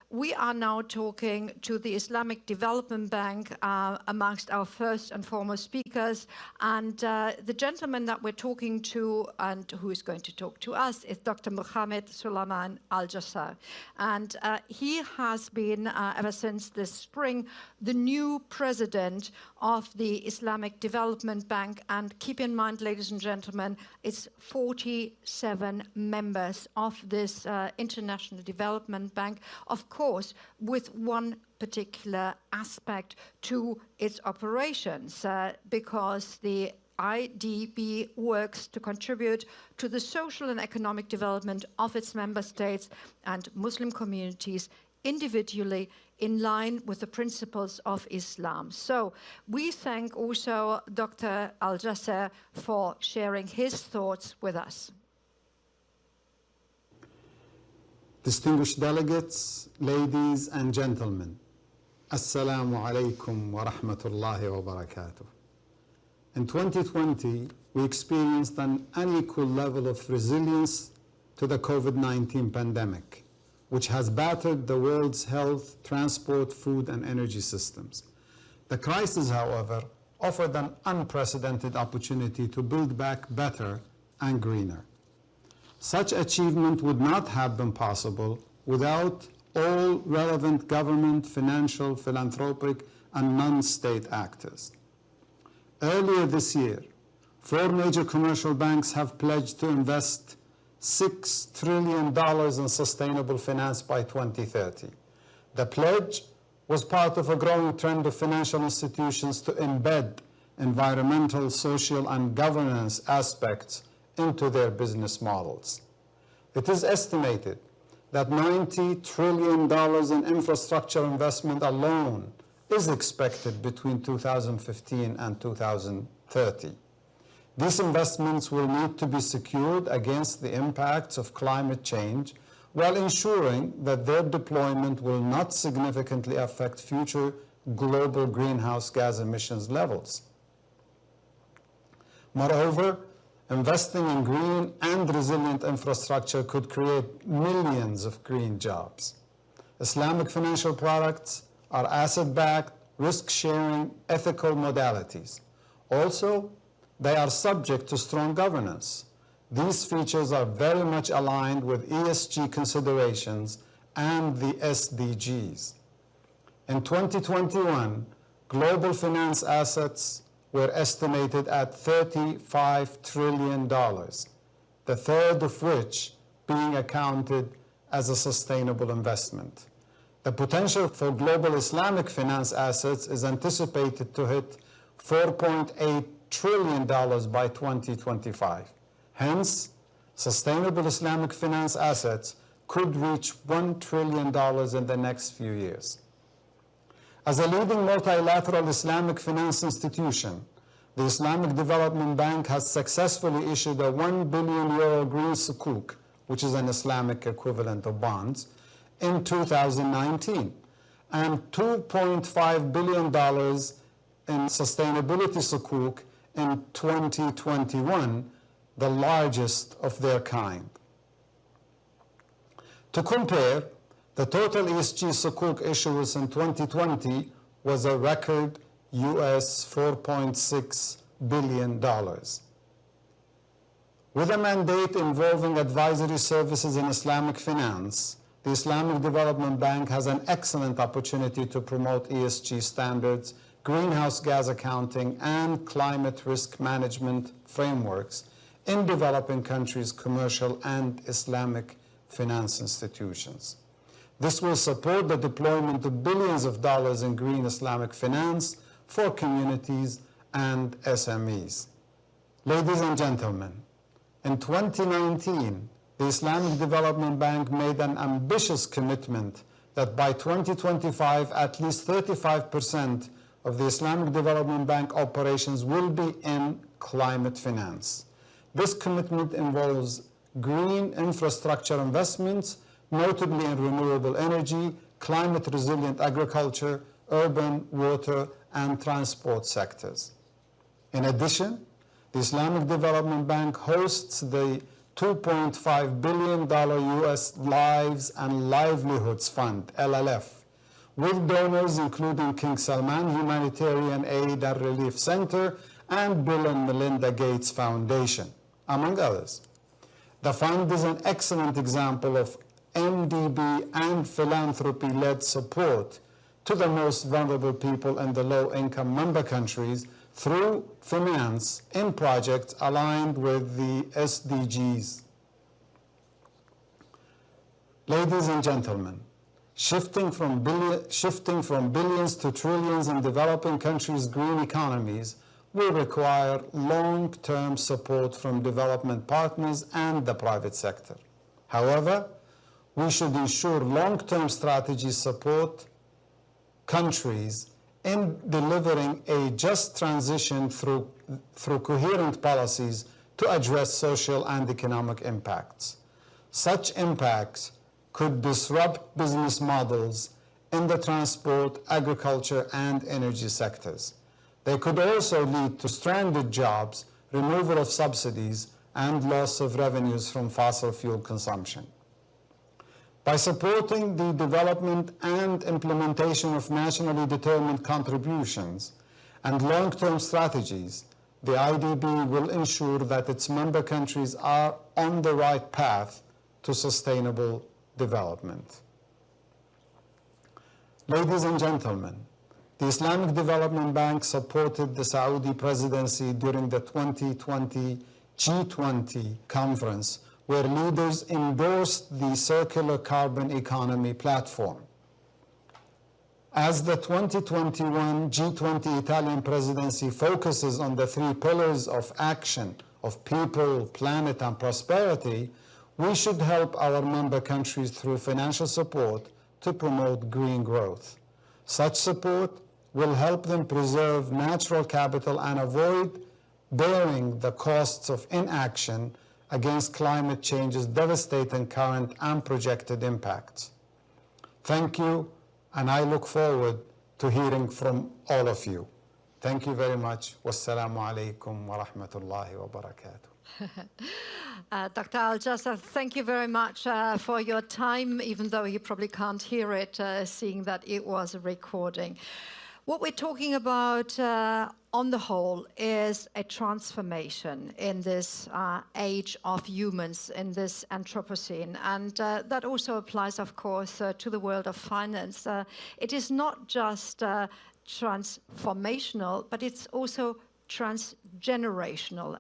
We are now talking to the Islamic Development Bank amongst our first and foremost speakers. And the gentleman that we're talking to and who is going to talk to us is Dr. Mohammad Aljasser. And he has been, ever since this spring, the new president of the Islamic Development Bank. And keep in mind, ladies and gentlemen, it's 47 members of this International Development Bank. Of course, with one particular aspect to its operations, because the IDB works to contribute to the social and economic development of its member states and Muslim communities individually in line with the principles of Islam. So we thank also Dr. Aljasser for sharing his thoughts with us. Distinguished delegates, ladies and gentlemen, Assalamu alaikum wa rahmatullahi wa barakatuh. In 2020, we experienced an unequal level of resilience to the COVID-19 pandemic, which has battered the world's health, transport, food, and energy systems. The crisis, however, offered an unprecedented opportunity to build back better and greener. Such achievement would not have been possible without all relevant government, financial, philanthropic, and non-state actors. Earlier this year, 4 major commercial banks have pledged to invest $6 trillion in sustainable finance by 2030. The pledge was part of a growing trend of financial institutions to embed environmental, social, and governance aspects into their business models. It is estimated that $90 trillion in infrastructure investment alone is expected between 2015 and 2030. These investments will need to be secured against the impacts of climate change while ensuring that their deployment will not significantly affect future global greenhouse gas emissions levels. Moreover, investing in green and resilient infrastructure could create millions of green jobs. Islamic financial products are asset-backed, risk-sharing, ethical modalities. Also, they are subject to strong governance. These features are very much aligned with ESG considerations and the SDGs. In 2021, global finance assets were estimated at $35 trillion, the third of which being accounted as a sustainable investment. The potential for global Islamic finance assets is anticipated to hit $4.8 trillion by 2025. Hence, sustainable Islamic finance assets could reach $1 trillion in the next few years. As a leading multilateral Islamic finance institution, the Islamic Development Bank has successfully issued a €1 billion green sukuk, which is an Islamic equivalent of bonds, in 2019, and $2.5 billion in sustainability sukuk in 2021, the largest of their kind. To compare, the total ESG sukuk issuance in 2020 was a record US $4.6 billion. With a mandate involving advisory services in Islamic finance, the Islamic Development Bank has an excellent opportunity to promote ESG standards, greenhouse gas accounting, and climate risk management frameworks in developing countries' commercial and Islamic finance institutions. This will support the deployment of billions of dollars in green Islamic finance for communities and SMEs. Ladies and gentlemen, in 2019, the Islamic Development Bank made an ambitious commitment that by 2025, at least 35% of the Islamic Development Bank operations will be in climate finance. This commitment involves green infrastructure investments, notably in renewable energy, climate-resilient agriculture, urban, water, and transport sectors. In addition, the Islamic Development Bank hosts the $2.5 billion US Lives and Livelihoods Fund, LLF, with donors including King Salman Humanitarian Aid and Relief Center and Bill and Melinda Gates Foundation, among others. The fund is an excellent example of MDB and philanthropy-led support to the most vulnerable people in the low-income member countries through finance in projects aligned with the SDGs. Ladies and gentlemen, shifting from billions to trillions in developing countries' green economies will require long-term support from development partners and the private sector. However, we should ensure long-term strategies support countries in delivering a just transition through coherent policies to address social and economic impacts. Such impacts could disrupt business models in the transport, agriculture, and energy sectors. They could also lead to stranded jobs, removal of subsidies, and loss of revenues from fossil fuel consumption. By supporting the development and implementation of nationally determined contributions and long-term strategies, the IDB will ensure that its member countries are on the right path to sustainable development. Ladies and gentlemen, the Islamic Development Bank supported the Saudi presidency during the 2020 G20 conference, where leaders endorsed the Circular Carbon Economy platform. As the 2021 G20 Italian presidency focuses on the three pillars of action of people, planet, and prosperity, we should help our member countries through financial support to promote green growth. Such support will help them preserve natural capital and avoid bearing the costs of inaction against climate change's devastating current and projected impacts. Thank you, and I look forward to hearing from all of you. Thank you very much. Wassalamu alaikum wa rahmatullahi wa barakatuh. Dr. Aljasser, thank you very much for your time, even though you probably can't hear it, seeing that it was a recording. What we're talking about on the whole is a transformation in this age of humans, in this Anthropocene. And that also applies, of course, to the world of finance. It is not just transformational, but it's also transgenerational.